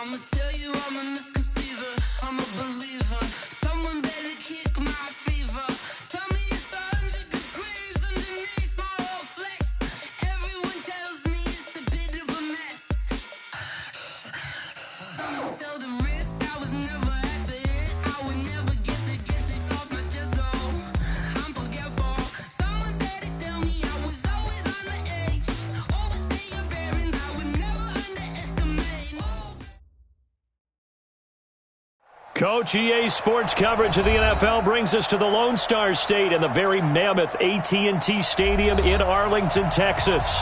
I'ma tell you I'm a misconceiver, I'm a believer. Someone better kick my fever. Tell me it's 100 degrees underneath my whole flesh. Everyone tells me it's a bit of a mess. I'ma tell the wrist I was never at the end. I would never get this off my chest though. I'm forgetful. Someone better tell me I was always on the edge. Overstay your bearings, I would never underestimate. Coach, EA Sports coverage of the NFL brings us to the Lone Star State and the very mammoth AT&T Stadium in Arlington, Texas.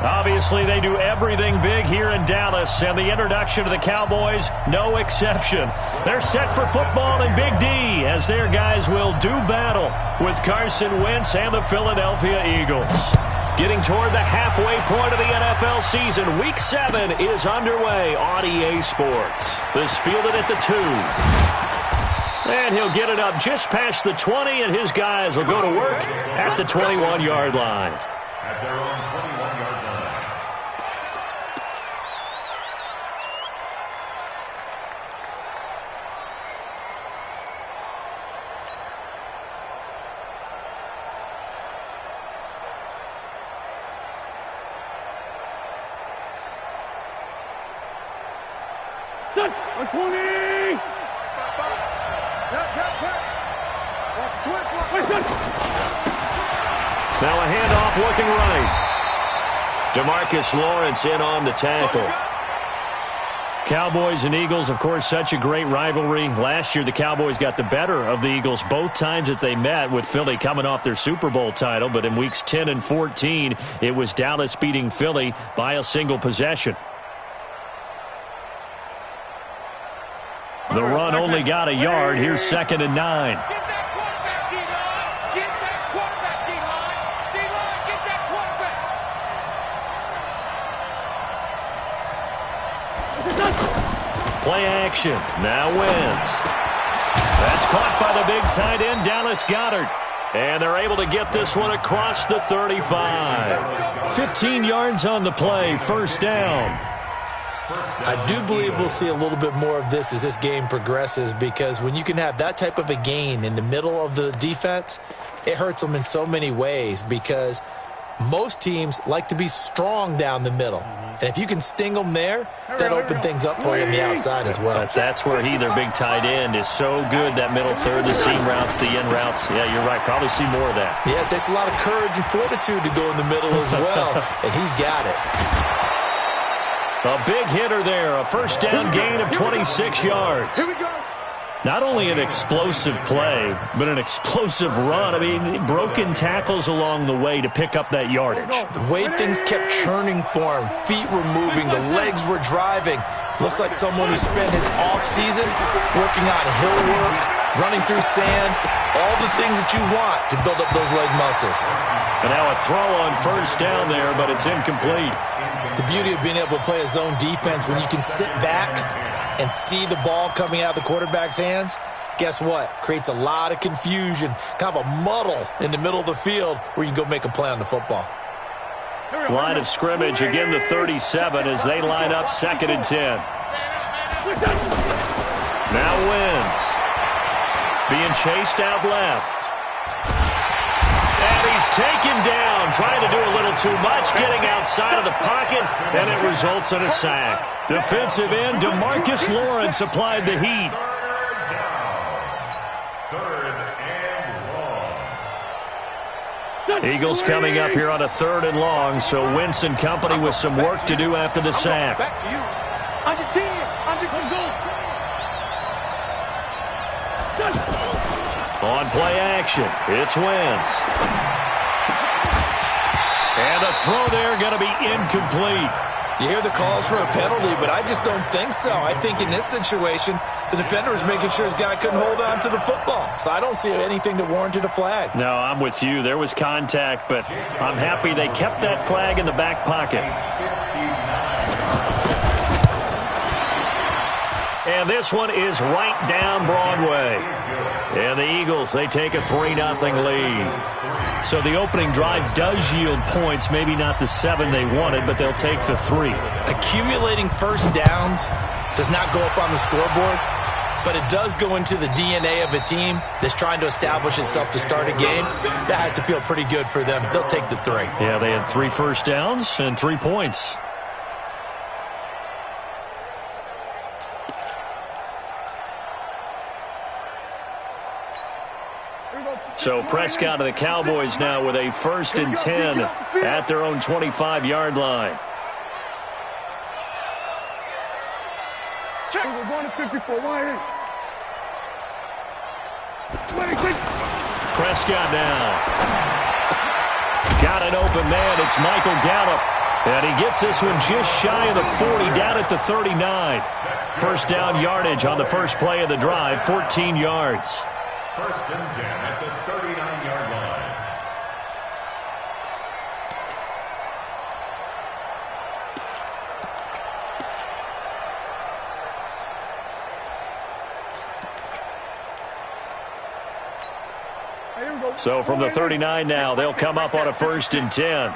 Obviously, they do everything big here in Dallas, and the introduction to the Cowboys, no exception. They're set for football in Big D as their guys will do battle with Carson Wentz and the Philadelphia Eagles. Getting toward the halfway point of the NFL season, Week 7 is underway on EA Sports. This fielded at the 2. And he'll get it up just past the 20, and his guys will go to work at the 21-yard line. At their own 21-yard line. Set, 20! Now a handoff looking right. DeMarcus Lawrence in on the tackle. Cowboys and Eagles, of course, such a great rivalry. Last year, the Cowboys got the better of the Eagles both times that they met, with Philly coming off their Super Bowl title. But in weeks 10 and 14, it was Dallas beating Philly by a single possession. The run only got a yard. Here's 2nd and 9. Play action. Now Wentz. That's caught by the big tight end, Dallas Goedert. And they're able to get this one across the 35. 15 yards on the play. First down. I do believe we'll see a little bit more of this as this game progresses, because when you can have that type of a gain in the middle of the defense, it hurts them in so many ways, because most teams like to be strong down the middle. And if you can sting them there, that opens things up for you on the outside as well. But that's where their big tight end, is so good, that middle third, the seam routes, the in routes. Yeah, you're right. Probably see more of that. Yeah, it takes a lot of courage and fortitude to go in the middle as well, and he's got it. A big hitter there, a first down gain of 26 yards. Here we go. Not only an explosive play, but an explosive run. I mean, broken tackles along the way to pick up that yardage. The way things kept churning for him, feet were moving, the legs were driving. Looks like someone who spent his off-season working on hill work, running through sand, all the things that you want to build up those leg muscles. And now a throw on first down there, but it's incomplete. The beauty of being able to play a zone defense, when you can sit back and see the ball coming out of the quarterback's hands, guess what? Creates a lot of confusion, kind of a muddle in the middle of the field where you can go make a play on the football. Line of scrimmage, again the 37 as they line up 2nd and 10. Now Wentz. Being chased out left. And he's taken down, trying to do a little too much, getting outside of the pocket, and it results in a sack. Defensive end DeMarcus Lawrence applied the heat. Eagles coming up here on a 3rd and long, so Wentz and company with some work to do after the sack. Back to you. Under 10. Under goal. On play action, it's Wentz. And the throw there going to be incomplete. You hear the calls for a penalty, but I just don't think so. I think in this situation, the defender was making sure his guy couldn't hold on to the football. So I don't see anything that warranted a flag. No, I'm with you. There was contact, but I'm happy they kept that flag in the back pocket. And this one is right down Broadway. And the Eagles, they take a 3-0 lead. So the opening drive does yield points, maybe not the 7 they wanted, but they'll take the 3. Accumulating first downs does not go up on the scoreboard, but it does go into the DNA of a team that's trying to establish itself to start a game. That has to feel pretty good for them. They'll take the 3. Yeah, they had 3 first downs and 3 points. So Prescott and the Cowboys now with a 1st and 10 at their own 25-yard line. Check. We're going to 54. Wide in. Prescott now. Got an open man. It's Michael Gallup. And he gets this one just shy of the 40, down at the 39. First down yardage on the first play of the drive, 14 yards. 1st and 10 at the 39-yard line. So from the 39 now, they'll come up on a 1st and 10.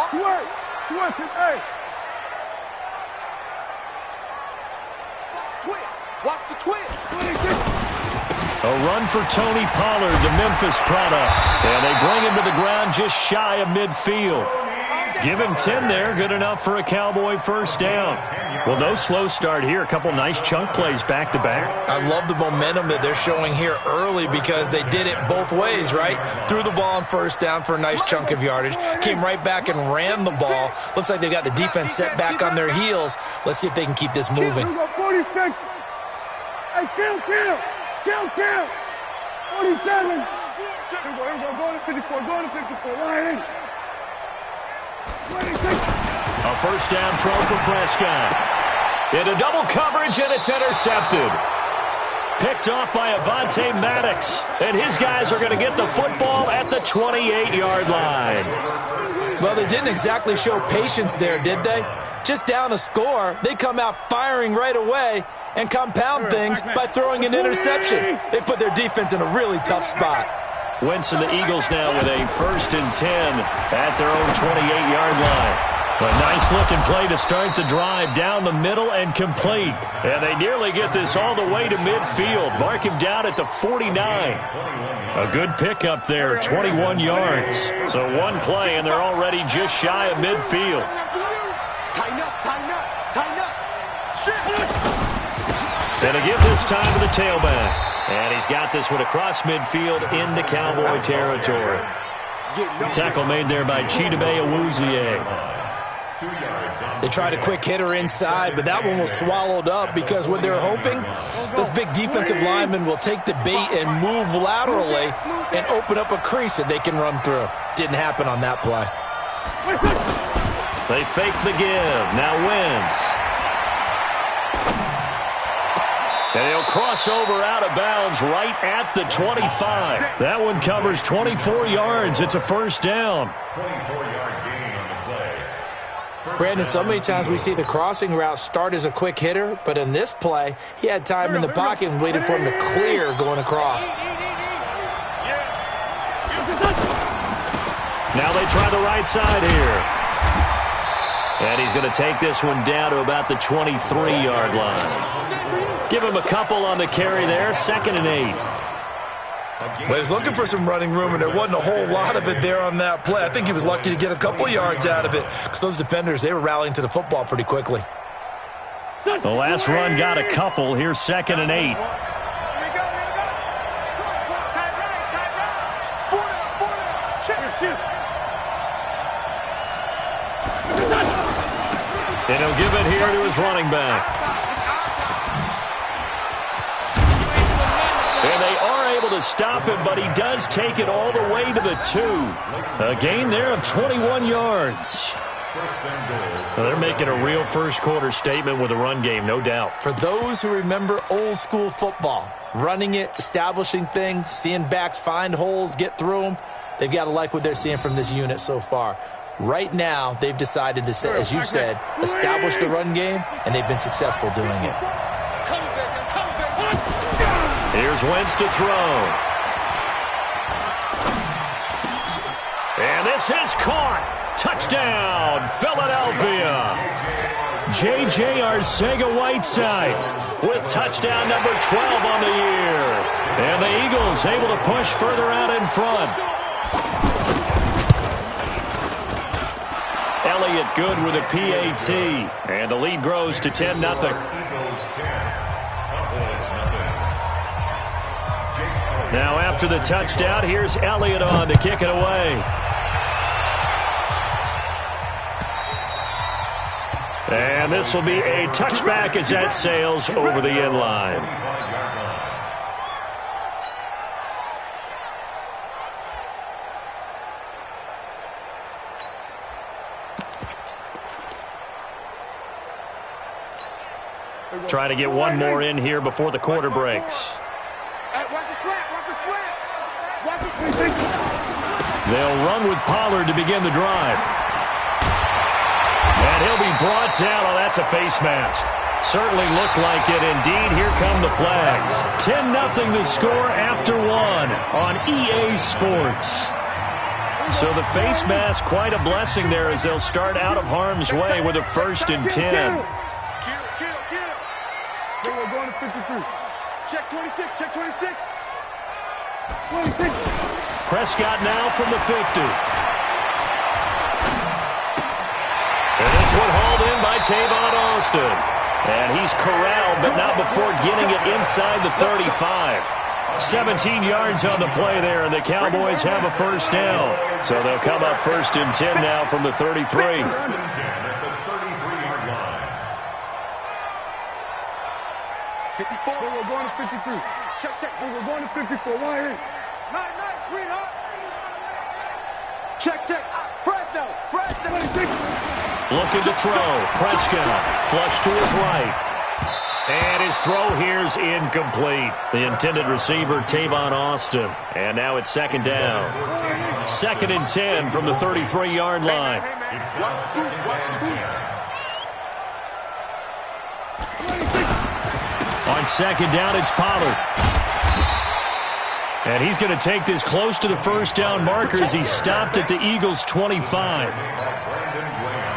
Swerve. Swerve to A. Watch the twist. A run for Tony Pollard, the Memphis product. And they bring him to the ground just shy of midfield. Give him 10 there, good enough for a Cowboy first down. Well, no slow start here. A couple nice chunk plays back-to-back. I love the momentum that they're showing here early because they did it both ways, right? Threw the ball on first down for a nice chunk of yardage. Came right back and ran the ball. Looks like they've got the defense set back on their heels. Let's see if they can keep this moving. 46. Hey, kill. 47. Here we go. Go to 54. Go to 54. Line in. 26. A first down throw for Prescott. Into double coverage, and it's intercepted. Picked off by Avonte Maddox. And his guys are going to get the football at the 28-yard line. Well, they didn't exactly show patience there, did they? Just down a score, they come out firing right away and compound things by throwing an interception. They put their defense in a really tough spot. Wentz and the Eagles now with a 1st and 10 at their own 28-yard line. A nice-looking play to start the drive down the middle and complete. And they nearly get this all the way to midfield. Mark him down at the 49. A good pickup there, 21 yards. So one play, and they're already just shy of midfield. Tighten up. And a give this time to the tailback. And he's got this one across midfield into Cowboy territory. Tackle made there by Chidobe Awuzie. They tried a quick hitter inside, but that one was swallowed up because what they're hoping, those big defensive linemen will take the bait and move laterally and open up a crease that they can run through. Didn't happen on that play. They fake the give. Now Wentz. And he'll cross over out of bounds right at the 25. That one covers 24 yards. It's a first down. 24-yard gain on the play. Brandon, so many times we see the crossing route start as a quick hitter, but in this play, he had time in the pocket and waited for him to clear going across. Now they try the right side here. And he's going to take this one down to about the 23-yard line. Give him a couple on the carry there, 2nd and 8. Well, he was looking for some running room, and there wasn't a whole lot of it there on that play. I think he was lucky to get a couple yards out of it because those defenders, they were rallying to the football pretty quickly. The last run got a couple. Here's 2nd and 8. And he'll give it here to his running back. And they are able to stop him, but he does take it all the way to the 2. A gain there of 21 yards. Well, they're making a real first-quarter statement with a run game, no doubt. For those who remember old-school football, running it, establishing things, seeing backs find holes, get through them, they've got to like what they're seeing from this unit so far. Right now, they've decided to, as you said, establish the run game, and they've been successful doing it. Here's Wentz to throw. And this is caught. Touchdown, Philadelphia. J.J. Arcega-Whiteside with touchdown number 12 on the year. And the Eagles able to push further out in front. Elliott good with a PAT. And the lead grows to 10-0. Now after the touchdown, here's Elliott on to kick it away. And this will be a touchback as that sails over the end line. Trying to get one more in here before the quarter breaks. They'll run with Pollard to begin the drive. And he'll be brought down. Oh, that's a face mask. Certainly looked like it. Indeed, here come the flags. 10-0 the score after one on EA Sports. So the face mask, quite a blessing there as they'll start out of harm's way with a 1st and 10. We're going to 53. Check 26, check 26. 26. Prescott now from the 50. And this one hauled in by Tavon Austin. And he's corralled, but not before getting it inside the 35. 17 yards on the play there, and the Cowboys have a 1st down. So they'll come up 1st and 10 now from the 33. We're going to 53. Check, check. We're going to 54. Why here? Nice, sweetheart. Check. Fresno. 26. Looking to throw. Prescott. Flush to his right. And his throw here's incomplete. The intended receiver, Tavon Austin. And now it's 2nd down. 2nd and 10 from the 33-yard line. On 2nd down, it's Pollard. And he's going to take this close to the 1st down marker as he stopped at the Eagles' 25.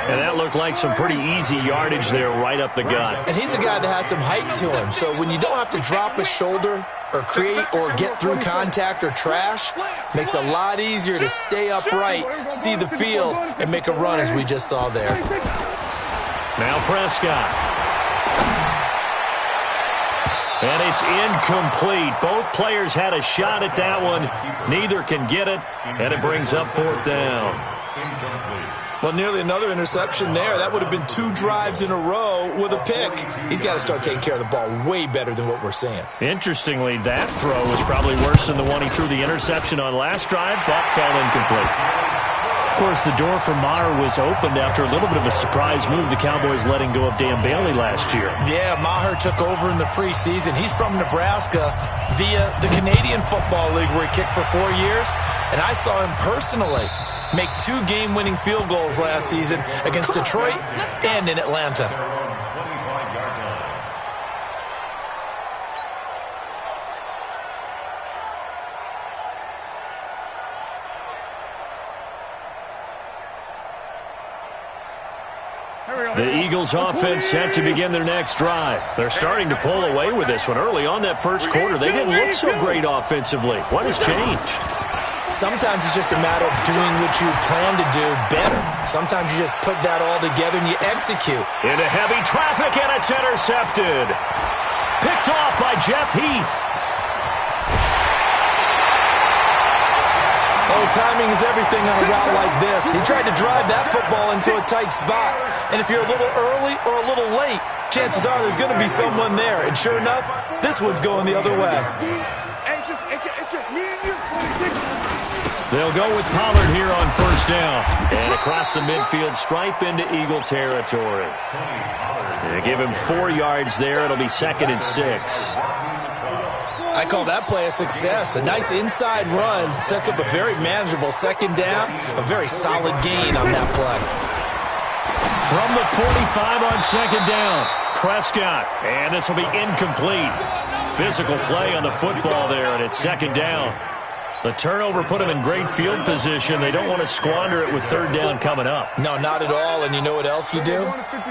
And that looked like some pretty easy yardage there right up the gut. And he's a guy that has some height to him. So when you don't have to drop a shoulder or create or get through contact or trash, makes it a lot easier to stay upright, see the field, and make a run as we just saw there. Now Prescott. And it's incomplete. Both players had a shot at that one. Neither can get it, and it brings up 4th down. Well, nearly another interception there. That would have been 2 drives in a row with a pick. He's got to start taking care of the ball way better than what we're seeing. Interestingly, that throw was probably worse than the one he threw the interception on last drive, but fell incomplete. Of course, the door for Maher was opened after a little bit of a surprise move. The Cowboys letting go of Dan Bailey last year. Yeah, Maher took over in the preseason. He's from Nebraska via the Canadian Football League where he kicked for 4 years. And I saw him personally make 2 game-winning field goals last season against Detroit and in Atlanta. The Eagles offense set to begin their next drive. They're starting to pull away with this one. Early on that 1st quarter, they didn't look so great offensively. What has changed? Sometimes it's just a matter of doing what you plan to do better. Sometimes you just put that all together and you execute. Into heavy traffic, and it's intercepted. Picked off by Jeff Heath. Oh, timing is everything on a route like this. He tried to drive that football into a tight spot. And if you're a little early or a little late, chances are there's going to be someone there. And sure enough, this one's going the other way. It's just me and you. They'll go with Pollard here on 1st down. And across the midfield stripe into Eagle territory. They give him 4 yards there. It'll be 2nd and 6. I call that play a success. A nice inside run sets up a very manageable 2nd down. A very solid gain on that play. From the 45 on 2nd down, Prescott. And this will be incomplete. Physical play on the football there, and it's 2nd down. The turnover put them in great field position. They don't want to squander it with third down coming up. No, not at all. And you know what else you do?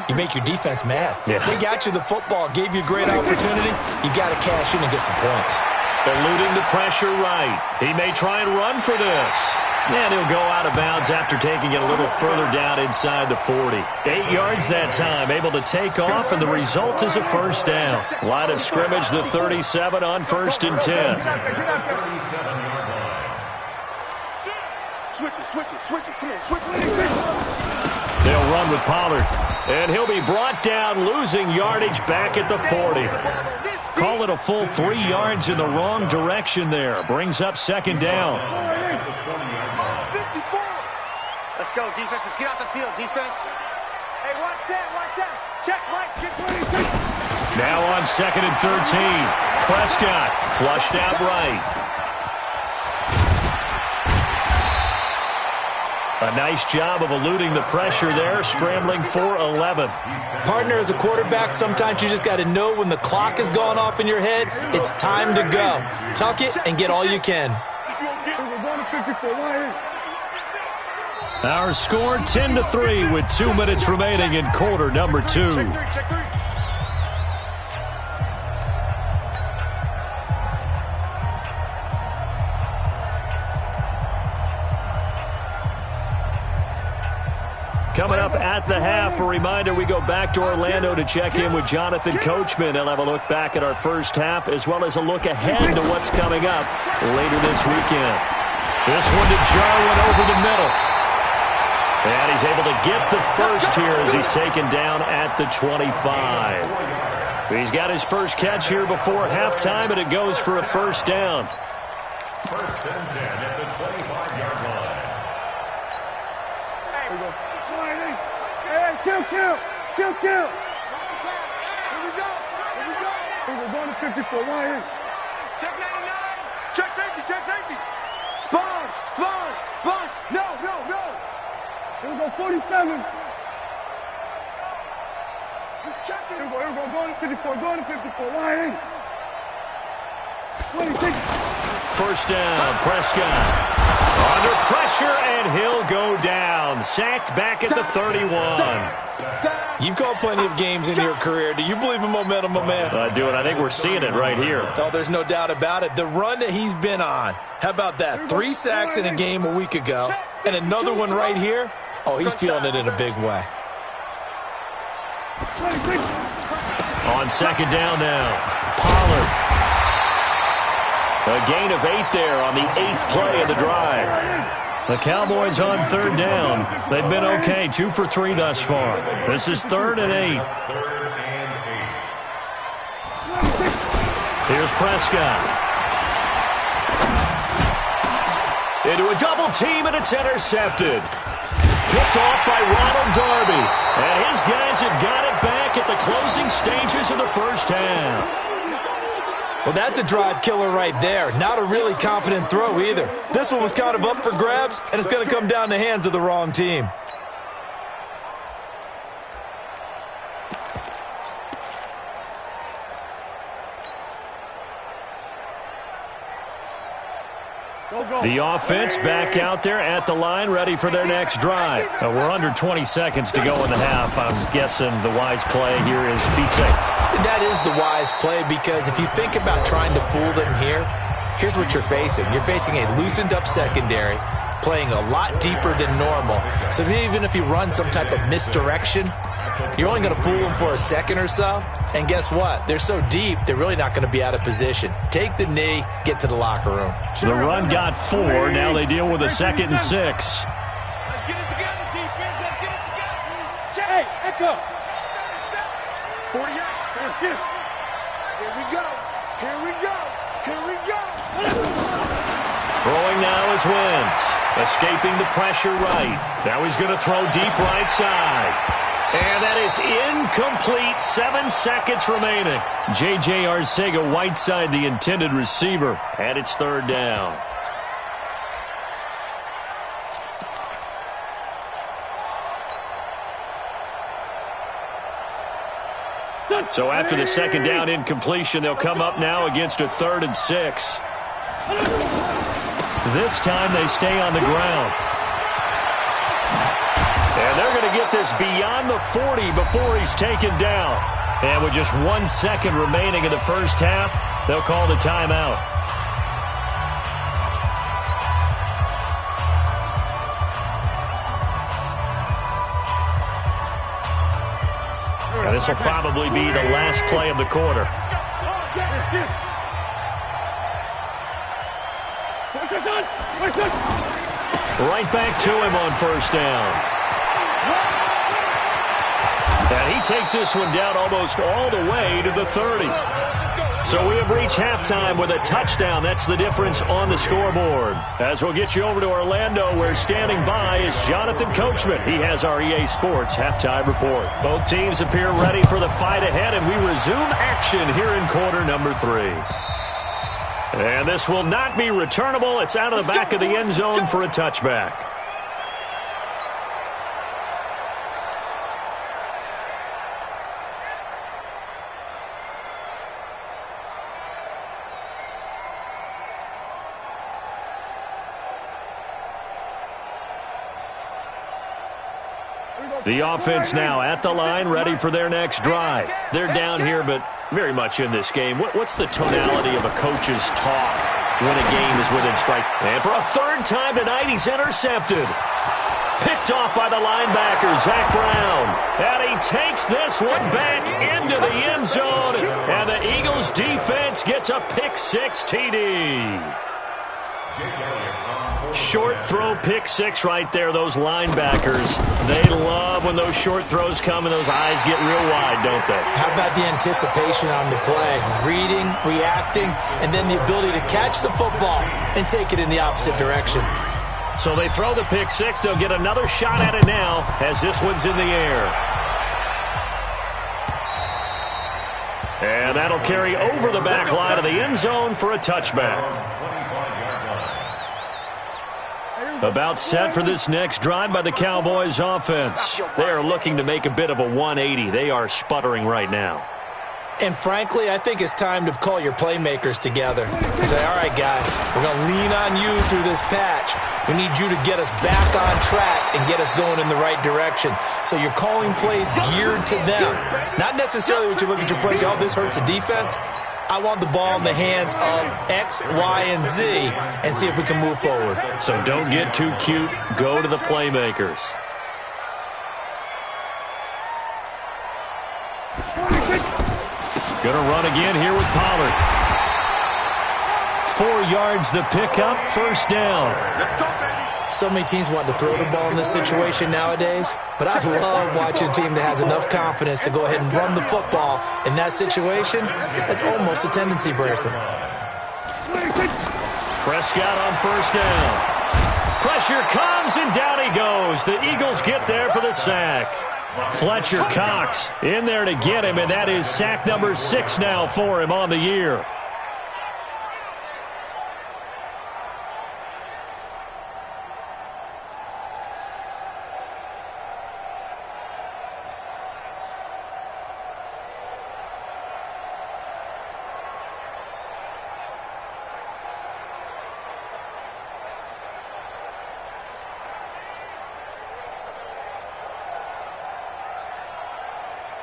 You make your defense mad. Yeah. They got you the football, gave you a great opportunity. You got to cash in and get some points. Eluding the pressure right. He may try and run for this. And he'll go out of bounds after taking it a little further down inside the 40. 8 yards that time, able to take off, and the result is a first down. Line of scrimmage, the 37 on 1st and 10. 37-yard line. Switch it. Come on, switch it. They'll run with Pollard. And he'll be brought down, losing yardage back at the 40. Call it a full 3 yards in the wrong direction there. Brings up second down. 54. Let's go, defense. Let's get out the field, defense. Hey, watch that. Check, Mike. Get 26. Now on 2nd and 13. Prescott flushed out right. A nice job of eluding the pressure there, scrambling for 11. Partner, as a quarterback, sometimes you just got to know when the clock has gone off in your head, it's time to go. Tuck it and get all you can. Our score 10-3 with 2 minutes remaining in quarter number 2. Check three. Coming up at the half, a reminder we go back to Orlando to check in with Jonathan Coachman. He'll have a look back at our first half as well as a look ahead to what's coming up later this weekend. This one to Jarwin over the middle. And he's able to get the first here as he's taken down at the 25. He's got his first catch here before halftime, and it goes for a first down. 1st and 10 at the 25-yard line. Kill. Here we go. We're going to 54. Why? Check 99. Check safety. Sponge. No. Here we go, 47. He's checking. Here we go. Going to 54. Why? 26. First down, Prescott. Under pressure, and he'll go down. Sacked back at the 31. You've called plenty of games in your career. Do you believe in momentum, my man? I do, and I think we're seeing it right here. Oh, there's no doubt about it. The run that he's been on. How about that? 3 sacks in a game a week ago, and another one right here. Oh, he's feeling it in a big way. On second down now, Pollard. A gain of 8 there on the 8th play of the drive. The Cowboys on third down. They've been okay, 2 for 3 thus far. This is 3rd and 8. Here's Prescott. Into a double team, and it's intercepted. Picked off by Ronald Darby. And his guys have got it back at the closing stages of the first half. Well, that's a drive killer right there. Not a really competent throw either. This one was kind of up for grabs, and it's going to come down the hands of the wrong team. The offense back out there at the line, ready for their next drive. We're under 20 seconds to go in the half. I'm guessing the wise play here is be safe. That is the wise play, because if you think about trying to fool them here, here's what you're facing. You're facing a loosened up secondary, playing a lot deeper than normal. So even if you run some type of misdirection, you're only going to fool them for a second or so. And guess what? They're so deep, they're really not going to be out of position. Take the knee, get to the locker room. The run got 4. Now they deal with a 2nd and 6. Let's get it together, defense. Let's get it together. Hey, echo. 48. Here we go. Throwing now is Wentz. Escaping the pressure right. Now he's going to throw deep right side. And that is incomplete. 7 seconds remaining. J.J. Arcega-Whiteside, the intended receiver. And it's 3rd down. So after the 2nd down incompletion, they'll come up now against a 3rd and 6. This time they stay on the ground. And they're going to get this beyond the 40 before he's taken down. And with just 1 second remaining in the first half, they'll call the timeout. Now, this will probably be the last play of the quarter. Right back to him on first down. And he takes this one down almost all the way to the 30. So we have reached halftime with a touchdown. That's the difference on the scoreboard. As we'll get you over to Orlando, where standing by is Jonathan Coachman. He has our EA Sports halftime report. Both teams appear ready for the fight ahead, and we resume action here in quarter number 3. And this will not be returnable. It's out of the back of the end zone for a touchback. The offense now at the line, ready for their next drive. They're down here, but very much in this game. What's the tonality of a coach's talk when a game is within strike? And for a third time tonight, he's intercepted. Picked off by the linebacker, Zach Brown. And he takes this one back into the end zone. And the Eagles defense gets a pick-6 TD. Short throw, pick-6 right there, those linebackers. They love when those short throws come and those eyes get real wide, don't they? How about the anticipation on the play? Reading, reacting, and then the ability to catch the football and take it in the opposite direction. So they throw the pick-6. They'll get another shot at it now as this one's in the air. And that'll carry over the back line of the end zone for a touchback. About set for this next drive by the Cowboys offense. They are looking to make a bit of a 180. They are sputtering right now. And frankly, I think it's time to call your playmakers together and say, all right, guys, we're going to lean on you through this patch. We need you to get us back on track and get us going in the right direction. So you're calling plays geared to them. Not necessarily what you look at your plays, oh, this hurts the defense. I want the ball in the hands of X, Y, and Z and see if we can move forward. So don't get too cute. Go to the playmakers. Going to run again here with Pollard. 4 yards the pickup, first down. So many teams want to throw the ball in this situation nowadays, but I love watching a team that has enough confidence to go ahead and run the football in that situation. That's almost a tendency breaker. Prescott on first down. Pressure comes, and down he goes. The Eagles get there for the sack. Fletcher Cox in there to get him, and that is sack number 6 now for him on the year.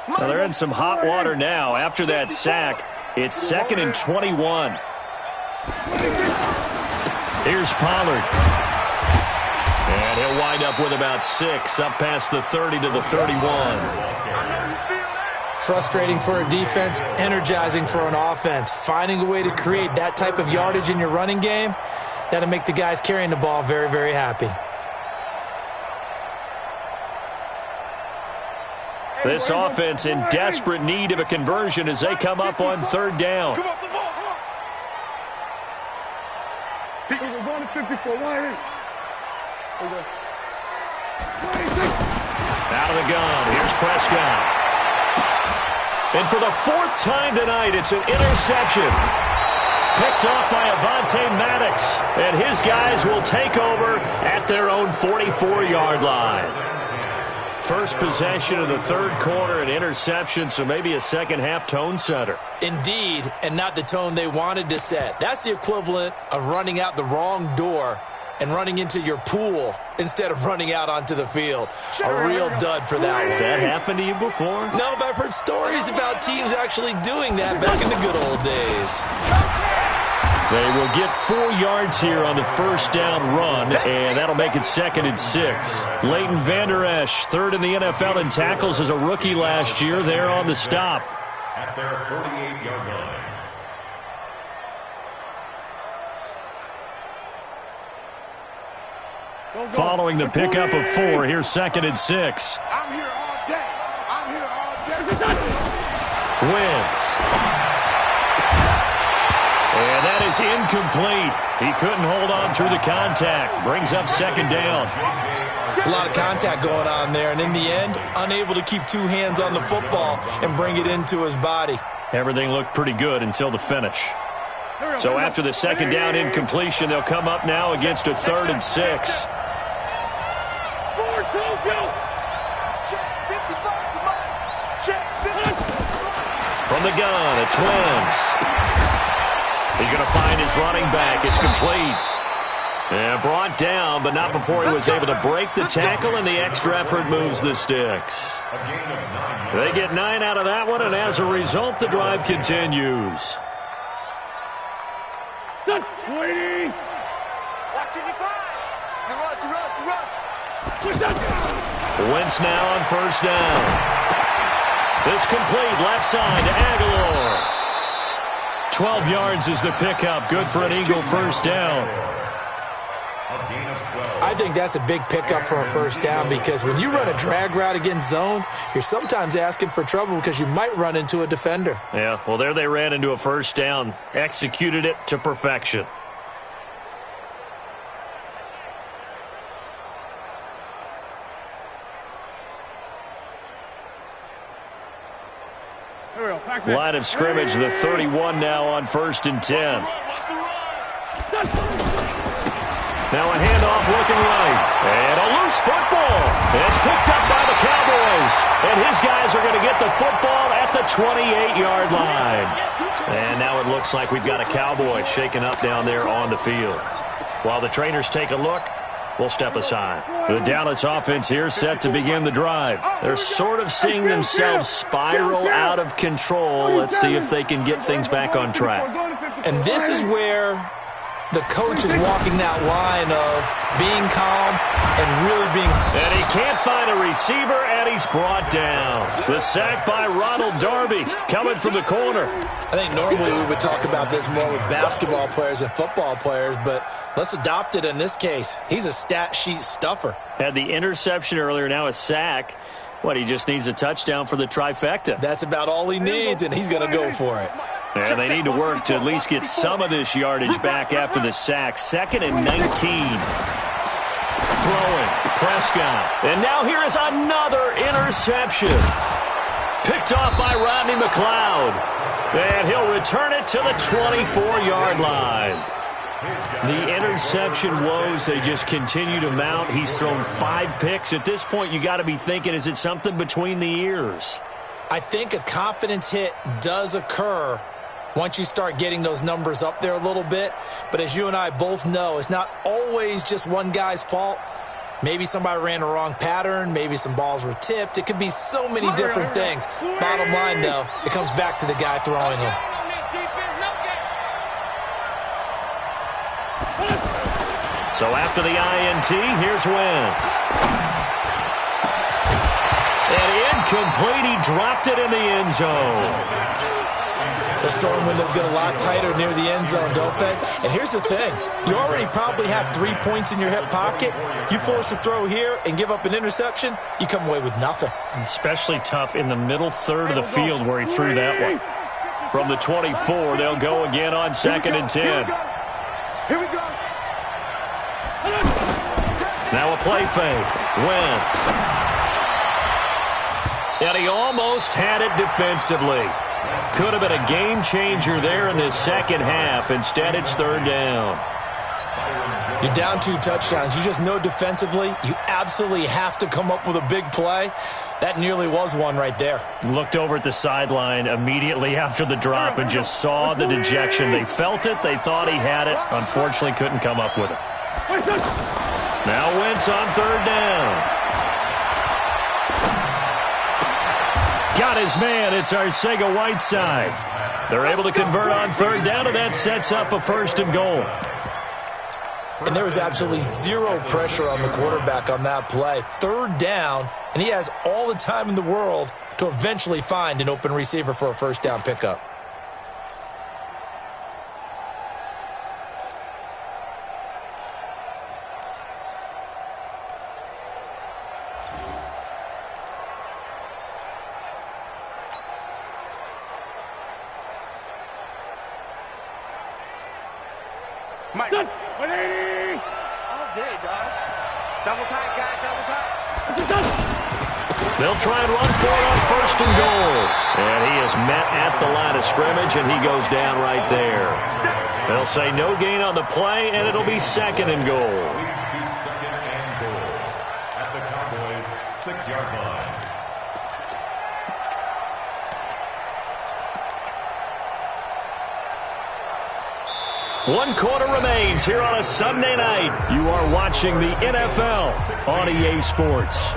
Well, they're in some hot water now. After that sack, it's 2nd and 21. Here's Pollard. And he'll wind up with about 6, up past the 30 to the 31. Frustrating for a defense, energizing for an offense. Finding a way to create that type of yardage in your running game, that'll make the guys carrying the ball very, very happy. This offense in desperate need of a conversion as they come up on 3rd down. Come off the ball, come on. We're going to 54. Out of the gun. Here's Prescott. And for the 4th time tonight, it's an interception. Picked off by Avonte Maddox. And his guys will take over at their own 44-yard line. First possession of the third quarter, an interception, so maybe a second-half tone setter. Indeed, and not the tone they wanted to set. That's the equivalent of running out the wrong door and running into your pool instead of running out onto the field. A real dud for that one. Has that happened to you before? No, but I've heard stories about teams actually doing that back in the good old days. They will get 4 yards here on the first down run, and that'll make it 2nd and 6. Leighton Vander Esch, 3rd in the NFL in tackles as a rookie last year, there on the stop. At their 48-yard line. Following the pickup of 4, here's 2nd and 6. I'm here all day. I'm here all day. Wentz. And that is incomplete. He couldn't hold on through the contact. Brings up 2nd down. It's a lot of contact going on there, and in the end, unable to keep 2 hands on the football and bring it into his body. Everything looked pretty good until the finish. So after the 2nd down incompletion, they'll come up now against a 3rd and 6. From the gun, it's Wentz. He's going to find his running back. It's complete. And brought down, but not before he was able to break the tackle, and the extra effort moves the sticks. They get 9 out of that one, and as a result, the drive continues. Wentz now on first down. This complete, left side to Aguilar. 12 yards is the pickup. Good for an Eagle first down. I think that's a big pickup for a first down because when you run a drag route against zone, you're sometimes asking for trouble because you might run into a defender. Yeah, well, there they ran into a first down. Executed it to perfection. Line of scrimmage, the 31 now on 1st and 10. Now a handoff looking right. And a loose football. It's picked up by the Cowboys. And his guys are going to get the football at the 28-yard line. And now it looks like we've got a Cowboy shaken up down there on the field. While the trainers take a look, we'll step aside. The Dallas offense here set to begin the drive. They're sort of seeing themselves spiral out of control. Let's see if they can get things back on track. And this is where the coach is walking that line of being calm and really being... And he can't find a receiver, and he's brought down. The sack by Ronald Darby coming from the corner. I think normally we would talk about this more with basketball players and football players, but let's adopt it in this case. He's a stat sheet stuffer. Had the interception earlier, now a sack. What, he just needs a touchdown for the trifecta. That's about all he needs, and he's going to go for it. And they need to work to at least get some of this yardage back after the sack. 2nd and 19. Throwing. Prescott. And now here is another interception. Picked off by Rodney McLeod. And he'll return it to the 24-yard line. The interception woes, they just continue to mount. He's thrown 5 picks. At this point, you got to be thinking, is it something between the ears? I think a confidence hit does occur once you start getting those numbers up there a little bit. But as you and I both know, it's not always just one guy's fault. Maybe somebody ran a wrong pattern. Maybe some balls were tipped. It could be so many different things. Bottom line, though, it comes back to the guy throwing them. So after the INT, here's Wentz. And incomplete, he dropped it in the end zone. Those throwing windows get a lot tighter near the end zone, don't they? And here's the thing. You already probably have 3 points in your hip pocket. You force a throw here and give up an interception, you come away with nothing. Especially tough in the middle third of the field where he threw that one. From the 24, they'll go again on 2nd and 10. Here we go. Now a play fake. Wentz. And he almost had it defensively. Could have been a game changer there in the second half. Instead, it's 3rd down. You're down 2 touchdowns. You just know defensively you absolutely have to come up with a big play. That nearly was one right there. Looked over at the sideline immediately after the drop and just saw the dejection. They felt it. They thought he had it. Unfortunately, couldn't come up with it. Now Wentz on 3rd down. Got his man. It's Arcega-Whiteside. They're able to convert on 3rd down, and that sets up a 1st and goal. And there was absolutely zero pressure on the quarterback on that play. 3rd down, and he has all the time in the world to eventually find an open receiver for a 1st down pickup. Mike. 180. All day, dog. Double tight, guys, double tight. They'll try and run for it on 1st and goal. And he is met at the line of scrimmage, and he goes down right there. They'll say no gain on the play, and it'll be 2nd and goal. Leads to 2nd and goal at the Cowboys' 6-yard line. One quarter remains here on a Sunday night. You are watching the NFL on EA Sports.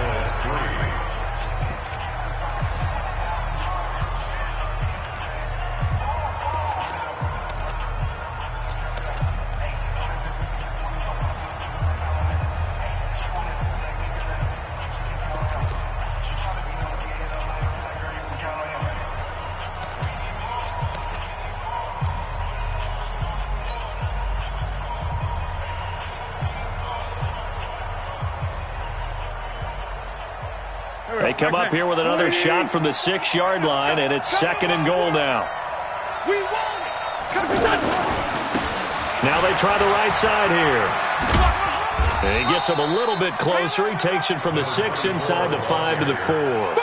They come up here with another shot from the 6-yard line, and it's 2nd and goal now. Now they try the right side here. And he gets him a little bit closer. He takes it from the 6 inside the 5 to the 4.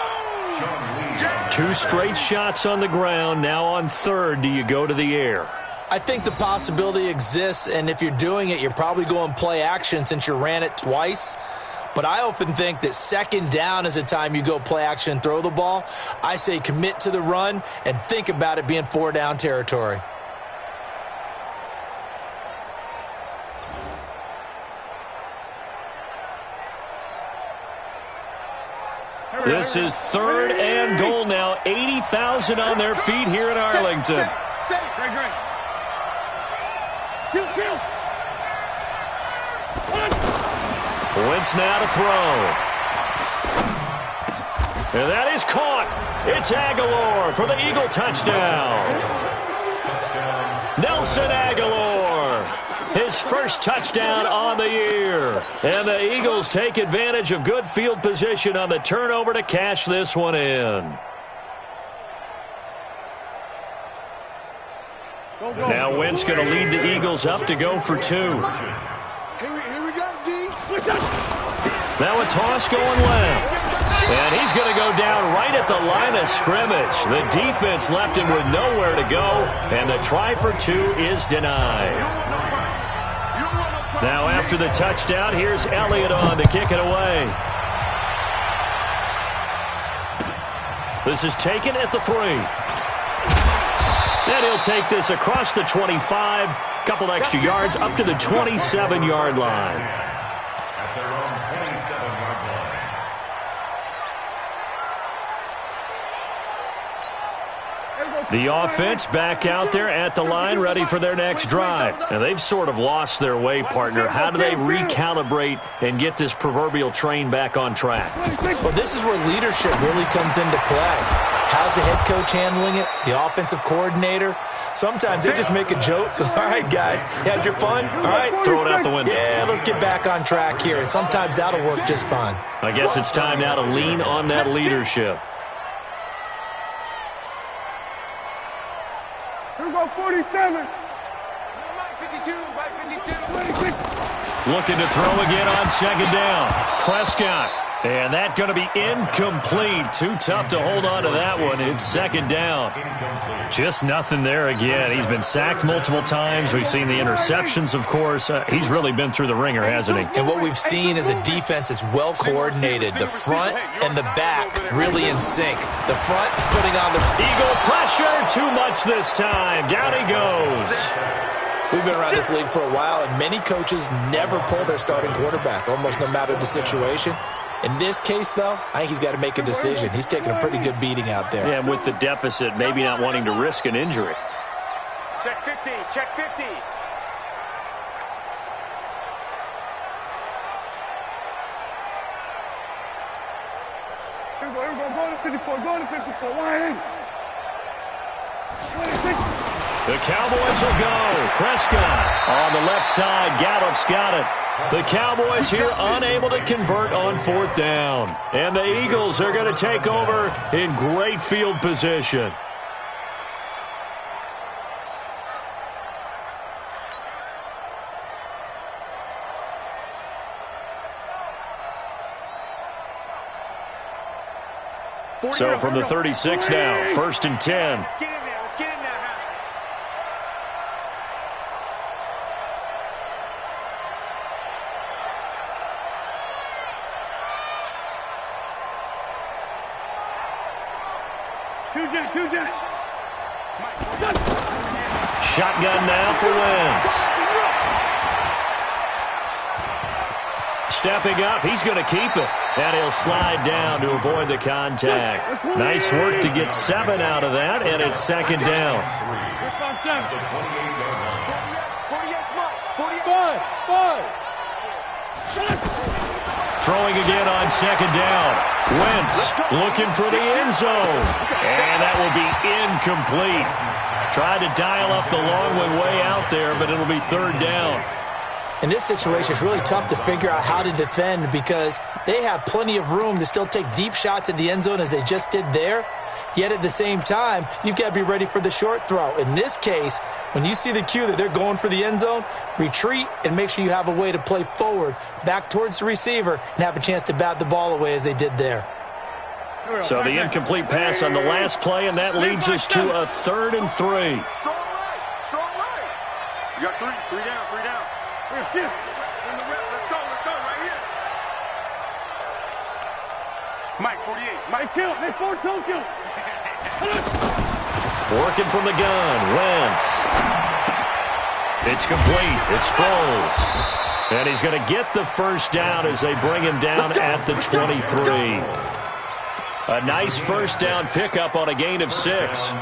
2 straight shots on the ground. Now on 3rd, do you go to the air? I think the possibility exists, and if you're doing it, you're probably going play action since you ran it twice. But I often think that 2nd down is the time you go play action and throw the ball. I say commit to the run and think about it being 4 down territory. This is 3rd and goal now. 80,000 on their feet here in Arlington. Wentz now to throw. And that is caught. It's Aguilar for the Eagle touchdown. Nelson Aguilar, his first touchdown on the year. And the Eagles take advantage of good field position on the turnover to cash this one in. Now Wentz going to lead the Eagles up to go for 2. Here we go, D. Now a toss going left. And he's going to go down right at the line of scrimmage. The defense left him with nowhere to go. And the try for 2 is denied. Now after the touchdown, here's Elliott on to kick it away. This is taken at the 3. And he'll take this across the 25. Couple extra yards up to the 27-yard line. At their own 27-yard line. The offense back out there at the line, ready for their next drive. And they've sort of lost their way, partner. How do they recalibrate and get this proverbial train back on track? Well, this is where leadership really comes into play. How's the head coach handling it? The offensive coordinator? Sometimes they just make a joke. All right, guys, you had your fun? All right. Throw it out the window. Yeah, let's get back on track here. And sometimes that'll work just fine. I guess it's time now to lean on that leadership. Here we go, 47. 52, 26. Looking to throw again on 2nd down. Prescott And that's going to be incomplete. Too tough to hold on to that one. It's second down. Just nothing there again. He's been sacked multiple times. We've seen the interceptions, of course. He's really been through the ringer, hasn't he? And what we've seen is a defense that's well coordinated. The front and the back really in sync. The front putting on the Eagle pressure. Too much this time. Down he goes. We've been around this league for a while, and many coaches never pull their starting quarterback, almost no matter the situation. In this case, though, I think he's got to make a decision. He's taking a pretty good beating out there. Yeah, and with the deficit, maybe not wanting to risk an injury. Check 50, check 50. Here we go, go to 54, go to 54, wide in. 26. The Cowboys will go. Prescott on the left side. Gallup's got it. The Cowboys here unable to convert on fourth down. And the Eagles are going to take over in great field position. So from the 36 now, 1st and 10. Let's get in there, let's get in there. Two jet. Shotgun now for Wentz. Stepping up, he's going to keep it. And he'll slide down to avoid the contact. Nice work to get 7 out of that, and it's second down. 5. Throwing again on second down. Wentz looking for the end zone. And that will be incomplete. Tried to dial up the long way out there, but it'll be third down. In this situation, it's really tough to figure out how to defend because they have plenty of room to still take deep shots at the end zone as they just did there. Yet at the same time, you've got to be ready for the short throw. In this case, when you see the cue that they're going for the end zone, retreat and make sure you have a way to play forward, back towards the receiver, and have a chance to bat the ball away as they did there. So the incomplete pass on the last play, and that leads us to a 3rd and 3. Strong right, strong right. You got three down. In the rep, let's go, right here. Mike, 48. Mike, Kill, they 4-2 kill. Working from the gun, Wentz. It's complete. It's Sproles. And he's going to get the first down as they bring him down at the 23. A nice first down pickup on a gain of 6.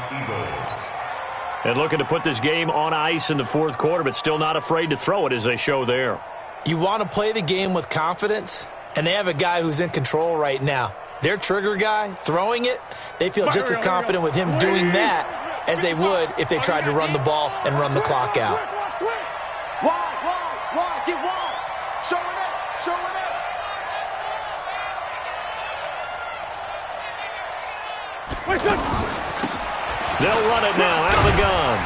And looking to put this game on ice in the fourth quarter, but still not afraid to throw it as they show there. You want to play the game with confidence, and they have a guy who's in control right now. Their trigger guy, throwing it, they feel just as confident with him doing that as they would if they tried to run the ball and run the clock out. Wide, get wide. Show it up. They'll run it now out of the gun.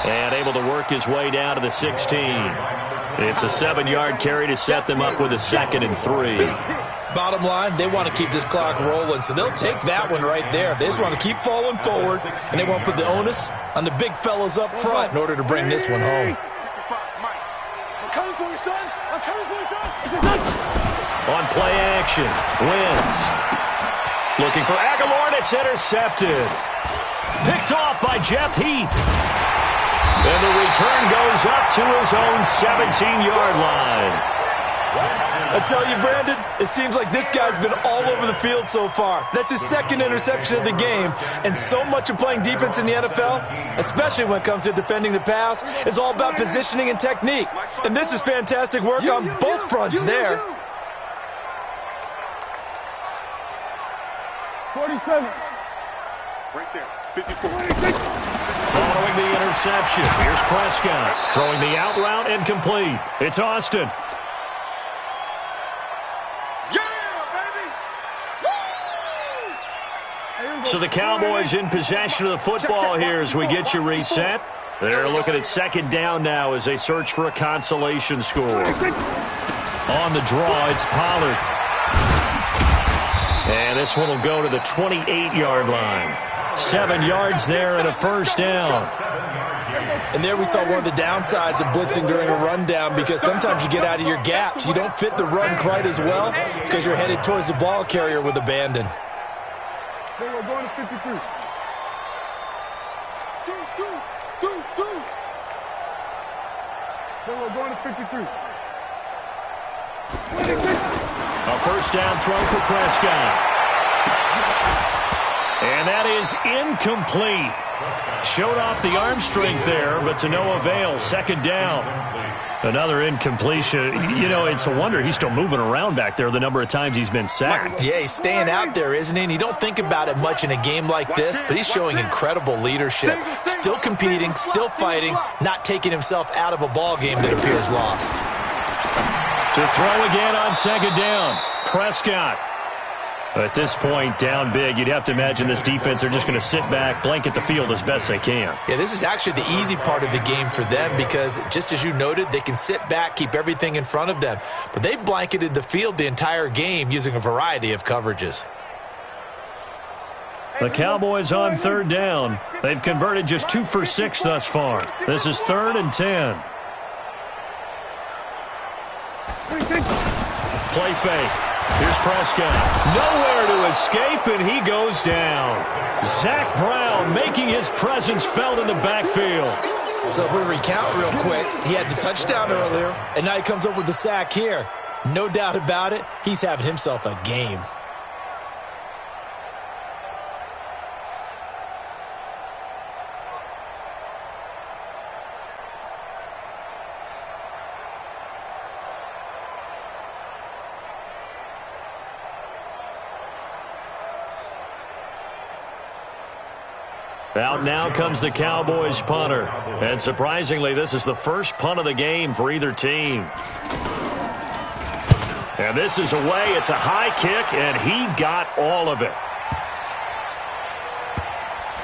And able to work his way down to the 16. It's a 7-yard carry to set them up with a 2nd and 3. Bottom line, they want to keep this clock rolling, so they'll take that one right there. They just want to keep falling forward, and they want to put the onus on the big fellas up front in order to bring this one home. I'm coming for you, son. On play action, Wentz. Looking for Aguilar, and it's intercepted. Picked off by Jeff Heath. And the return goes up to his own 17-yard line. I tell you, Brandon, it seems like this guy's been all over the field so far. That's his 2nd interception of the game. And so much of playing defense in the NFL, especially when it comes to defending the pass, is all about positioning and technique. And this is fantastic work on both fronts there. 47. Right there, 54. Following the interception, here's Prescott. Throwing the out route and complete. It's Austin. So the Cowboys in possession of the football here as we get you reset. They're looking at 2nd down now as they search for a consolation score. On the draw, it's Pollard. And this one will go to the 28-yard line. 7 yards there and a first down. And there we saw one of the downsides of blitzing during a rundown, because sometimes you get out of your gaps. You don't fit the run quite as well because you're headed towards the ball carrier with abandon. They were going to 53. Deuce. They were going to 53. A first down throw for Prescott. And that is incomplete. Showed off the arm strength there, but to no avail. Second down. Another incompletion. You know, it's a wonder he's still moving around back there the number of times he's been sacked. Yeah, he's staying out there, isn't he? And you don't think about it much in a game like this, but he's showing incredible leadership. Still competing, still fighting, not taking himself out of a ball game that appears lost. To throw again on second down. Prescott. At this point, down big, you'd have to imagine this defense, they're just going to sit back, blanket the field as best they can. Yeah, this is actually the easy part of the game for them because, just as you noted, they can sit back, keep everything in front of them. But they've blanketed the field the entire game using a variety of coverages. The Cowboys on third down. They've converted just 2 for 6 thus far. This is 3rd and 10. Play fake. Here's Prescott. Nowhere to escape, and he goes down. Zach Brown making his presence felt in the backfield. So if we recount real quick, he had the touchdown earlier, and now he comes up with the sack here. No doubt about it, he's having himself a game. Out now comes the Cowboys punter. And surprisingly, this is the first punt of the game for either team. And this is away. It's a high kick, and he got all of it.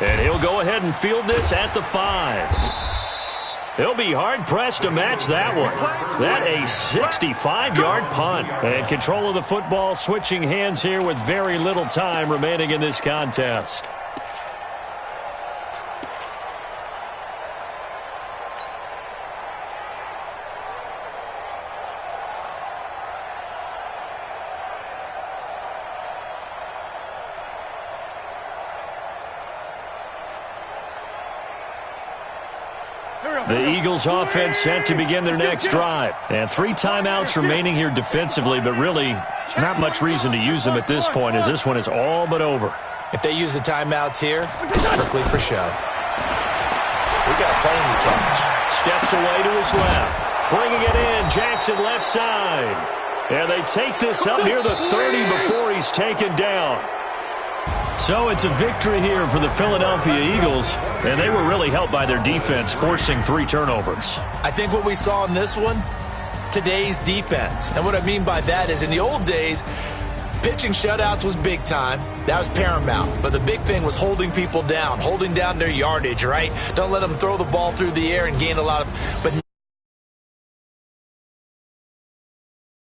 And he'll go ahead and field this at the 5. He'll be hard-pressed to match that one. That a 65-yard punt. And control of the football switching hands here with very little time remaining in this contest. The Eagles offense set to begin their next drive. And 3 timeouts remaining here defensively, but really not much reason to use them at this point as this one is all but over. If they use the timeouts here, it's strictly for show. We got a play in the catch. Steps away to his left. Bringing it in, Jackson left side. And they take this up near the 30 before he's taken down. So it's a victory here for the Philadelphia Eagles, and they were really helped by their defense, forcing 3 turnovers. I think what we saw in this one, today's defense. And what I mean by that is in the old days, pitching shutouts was big time. That was paramount. But the big thing was holding people down, holding down their yardage, right? Don't let them throw the ball through the air and gain a lot of... But